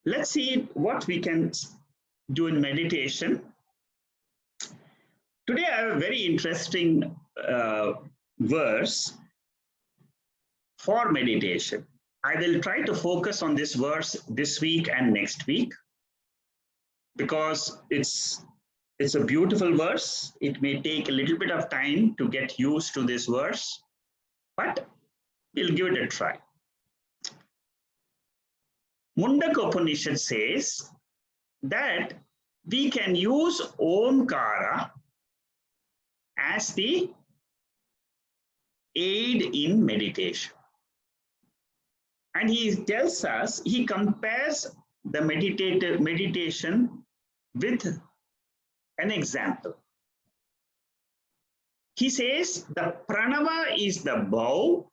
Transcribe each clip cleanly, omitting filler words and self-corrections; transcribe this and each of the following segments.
Let's see what we can do in meditation. Today I have a very interesting verse for meditation. I will try to focus on this verse this week and next week because it's a beautiful verse. It may take a little bit of time to get used to this verse, but we'll give it a try. Mundaka Upanishad says that we can use Omkara as the aid in meditation. And he tells us, he compares the meditation with an example. He says the pranava is the bow,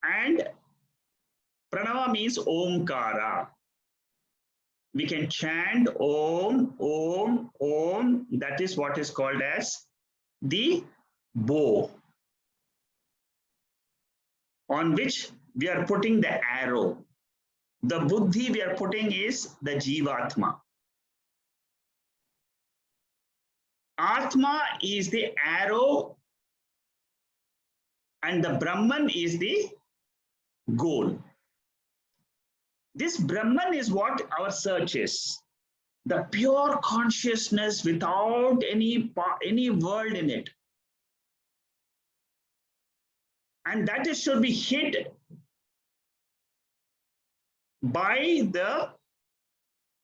and pranava means Omkara. We can chant Om, Om, Om. That is what is called as the bow, on which we are putting the arrow. The buddhi we are putting is the Jivatma. Atma is the arrow and the Brahman is the goal. This Brahman is what our search is. The pure consciousness without any world in it. And that should be hit by the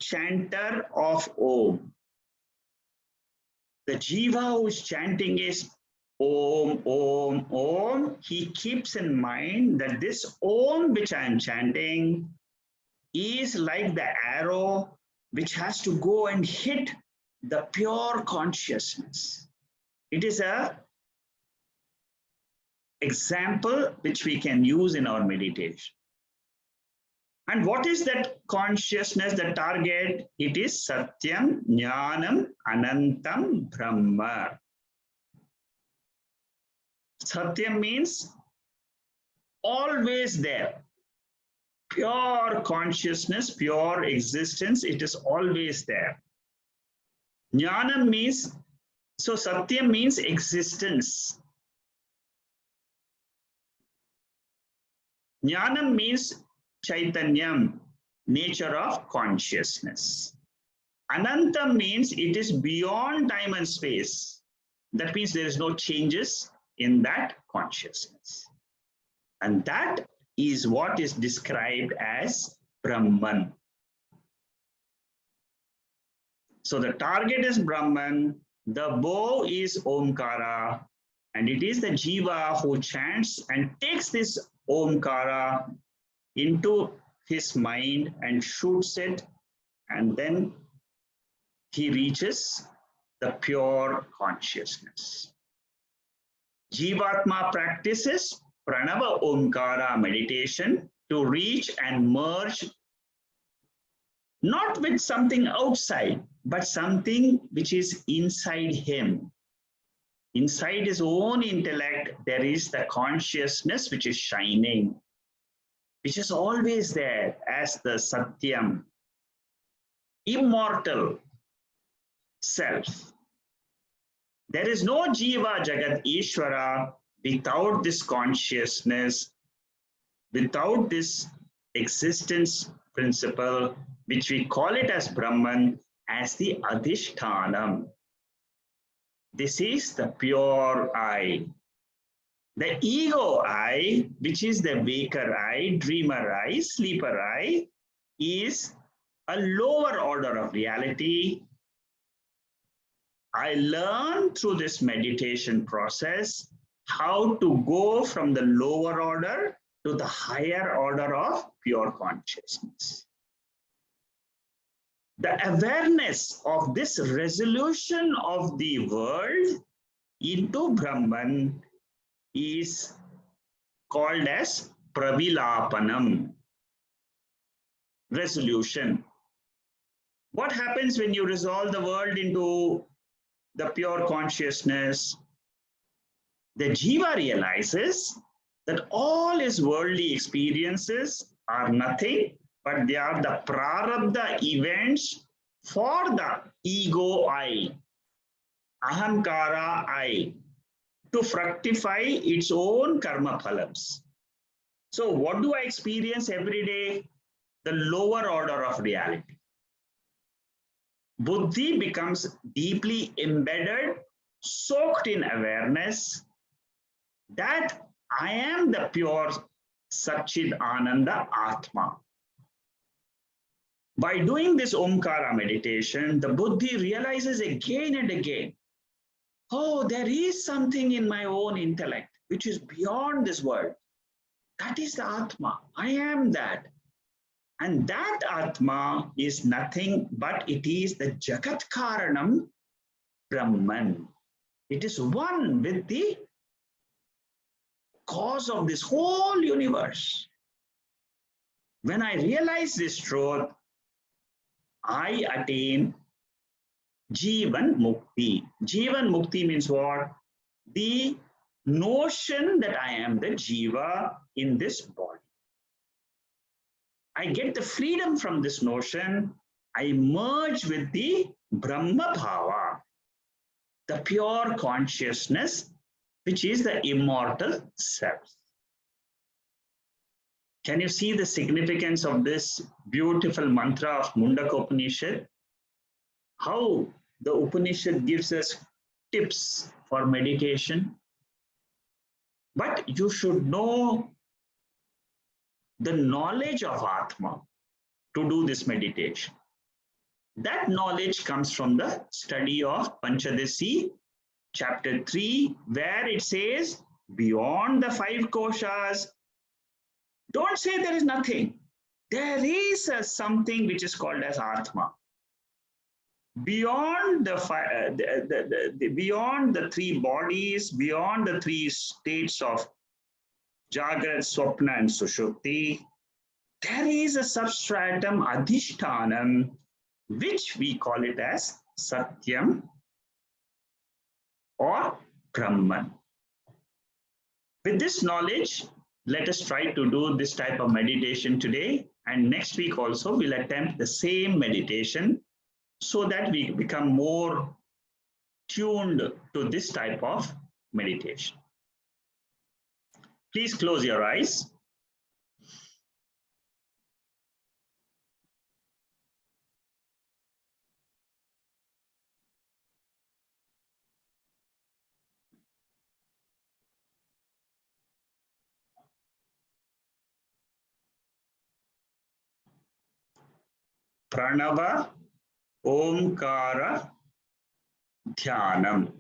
chanter of Om. The Jiva who is chanting is Om, Om, Om. He keeps in mind that this Om which I am chanting is like the arrow which has to go and hit the pure consciousness. It is an example which we can use in our meditation. And what is that consciousness, the target? It is Satyam, Jnanam, Anantam, Brahma. Satyam means always there. Pure consciousness, pure existence, it is always there. Jnanam means, so Satyam means existence. Jnanam means Chaitanyam, nature of consciousness. Anantam means it is beyond time and space. That means there is no changes in that consciousness. And that is what is described as Brahman. So the target is Brahman, the bow is Omkara, and it is the Jiva who chants and takes this Omkara into his mind and shoots it, and then he reaches the pure consciousness. Jivatma practices Pranava Omkara meditation to reach and merge not with something outside, but something which is inside him. Inside his own intellect, there is the consciousness which is shining, which is always there as the Satyam, immortal self. There is no Jiva Jagat Ishvara without this consciousness, without this existence principle, which we call it as Brahman, as the Adhishtanam. This is the pure I. The ego I, which is the waker I, dreamer I, sleeper I, is a lower order of reality. I learned through this meditation process how to go from the lower order to the higher order of pure consciousness. The awareness of this resolution of the world into Brahman is called as Pravilapanam, resolution. What happens when you resolve the world into the pure consciousness? The Jiva realizes that all his worldly experiences are nothing, but they are the prarabdha events for the ego I, ahankara I, to fructify its own karma phalams. So what do I experience every day? The lower order of reality. Buddhi becomes deeply embedded, soaked in awareness that I am the pure Satchid Ananda Atma. By doing this Omkara meditation, the Buddhi realizes again and again, oh, there is something in my own intellect which is beyond this world. That is the Atma. I am that. And that Atma is nothing but it is the Jagat Karanam Brahman. It is one with the cause of this whole universe. When I realize this truth, I attain Jivan Mukti. Jivan Mukti means what? The notion that I am the Jiva in this body. I get the freedom from this notion. I merge with the Brahma Bhava, the pure consciousness, which is the immortal self. Can you see the significance of this beautiful mantra of Mundaka Upanishad? How the Upanishad gives us tips for meditation. But you should know the knowledge of Atma to do this meditation. That knowledge comes from the study of Panchadasi, chapter 3, where it says, beyond the 5 koshas, don't say there is nothing. There is something which is called as Atma. Beyond beyond the 3 bodies, beyond the 3 states of Jagrat, Swapna, and Sushupti, there is a substratum Adhishtanam, which we call it as Satyam or Brahman. With this knowledge, let us try to do this type of meditation today, and next week also we'll attempt the same meditation so that we become more tuned to this type of meditation. Please close your eyes. Pranava Omkara Dhyanam.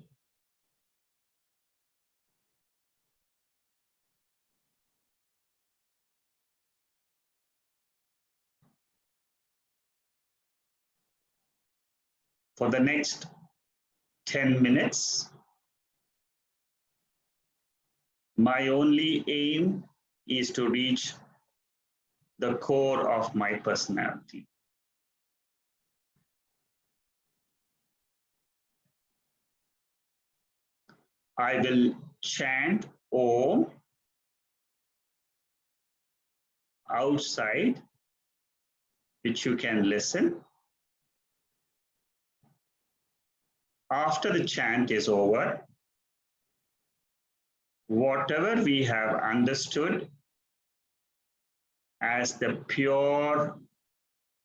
For the next 10 minutes, my only aim is to reach the core of my personality. I will chant Om outside, which you can listen. After the chant is over, whatever we have understood as the pure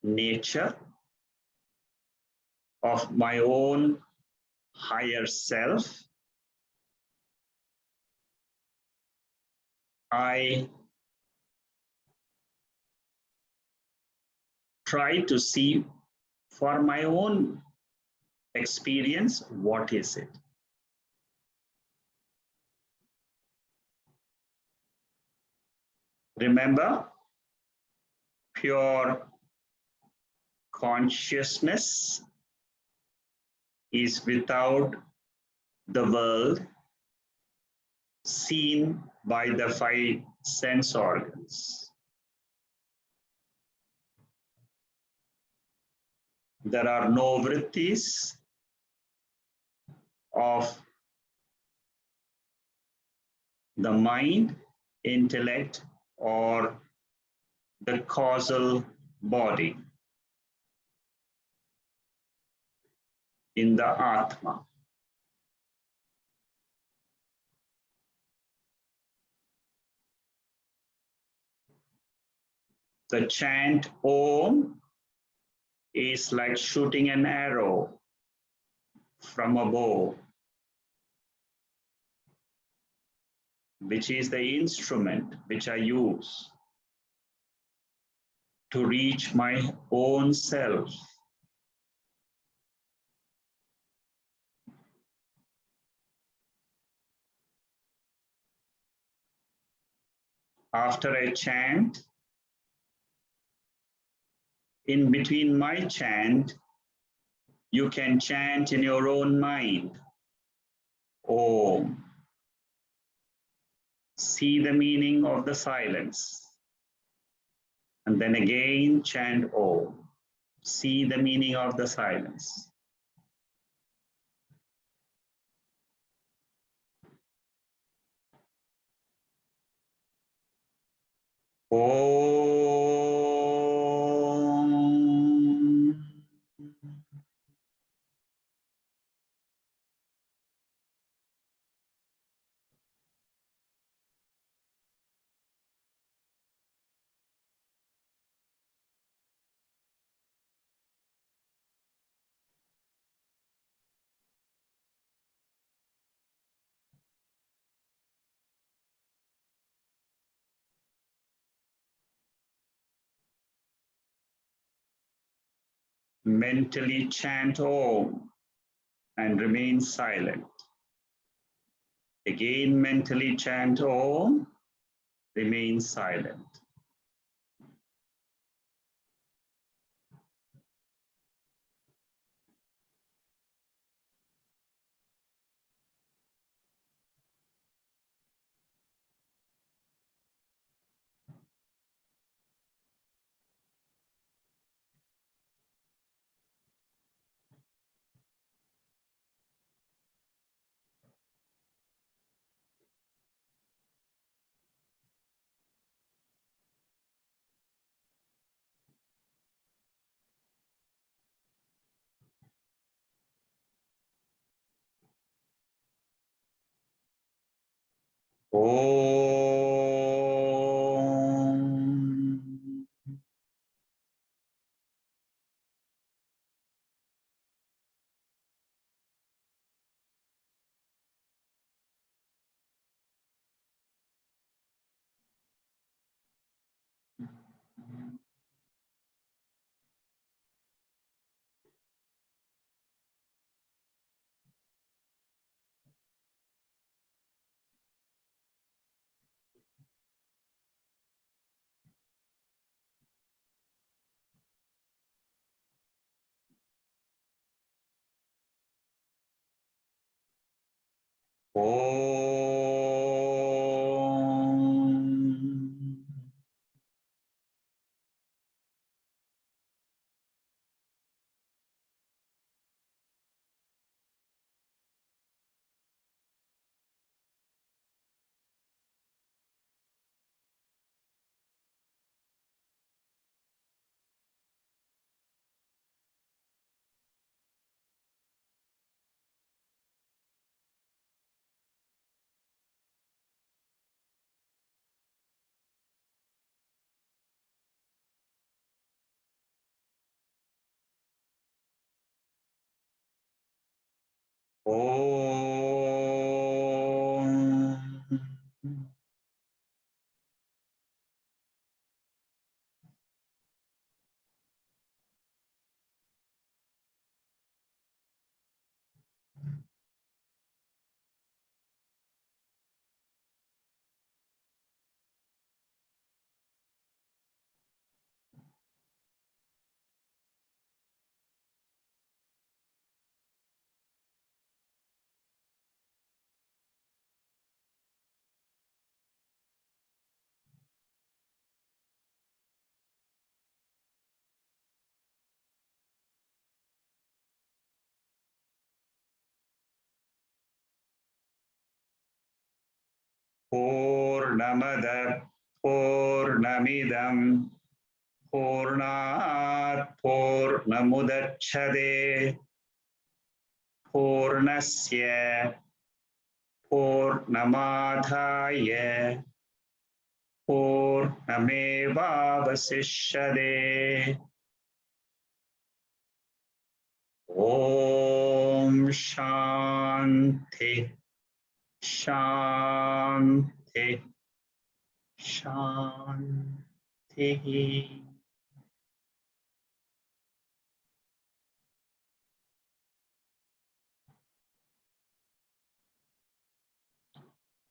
nature of my own higher self, I try to see for my own experience, what is it? Remember, pure consciousness is without the world seen by the 5 sense organs. There are no vrittis of the mind intellect, or the causal body, in the Atma. The chant Om is like shooting an arrow from a bow, which is the instrument which I use to reach my own self. After I chant, in between my chant, you can chant in your own mind, Om. See the meaning of the silence. And then again chant Om. See the meaning of the silence. Om. Mentally chant Om and remain silent. Again, mentally chant Om, remain silent. Om. Om. Om. Purnamada Purnamada Purnamidam Purnat Purnamudachade Purnasya Purnamadhaya Purnamevavasishyade. Om Shanti Shanti Shanti.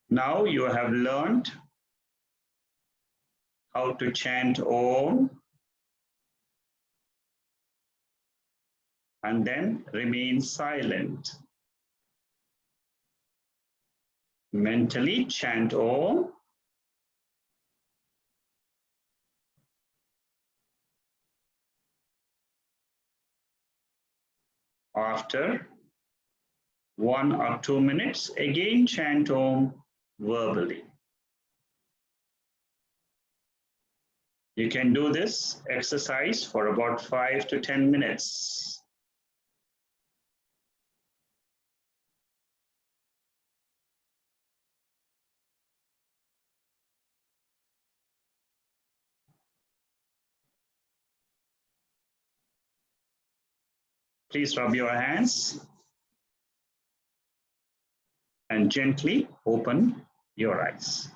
Now you have learned how to chant Om and then remain silent. Mentally chant Om. After 1 or 2 minutes, again chant Om verbally. You can do this exercise for about 5 to 10 minutes. Please rub your hands and gently open your eyes.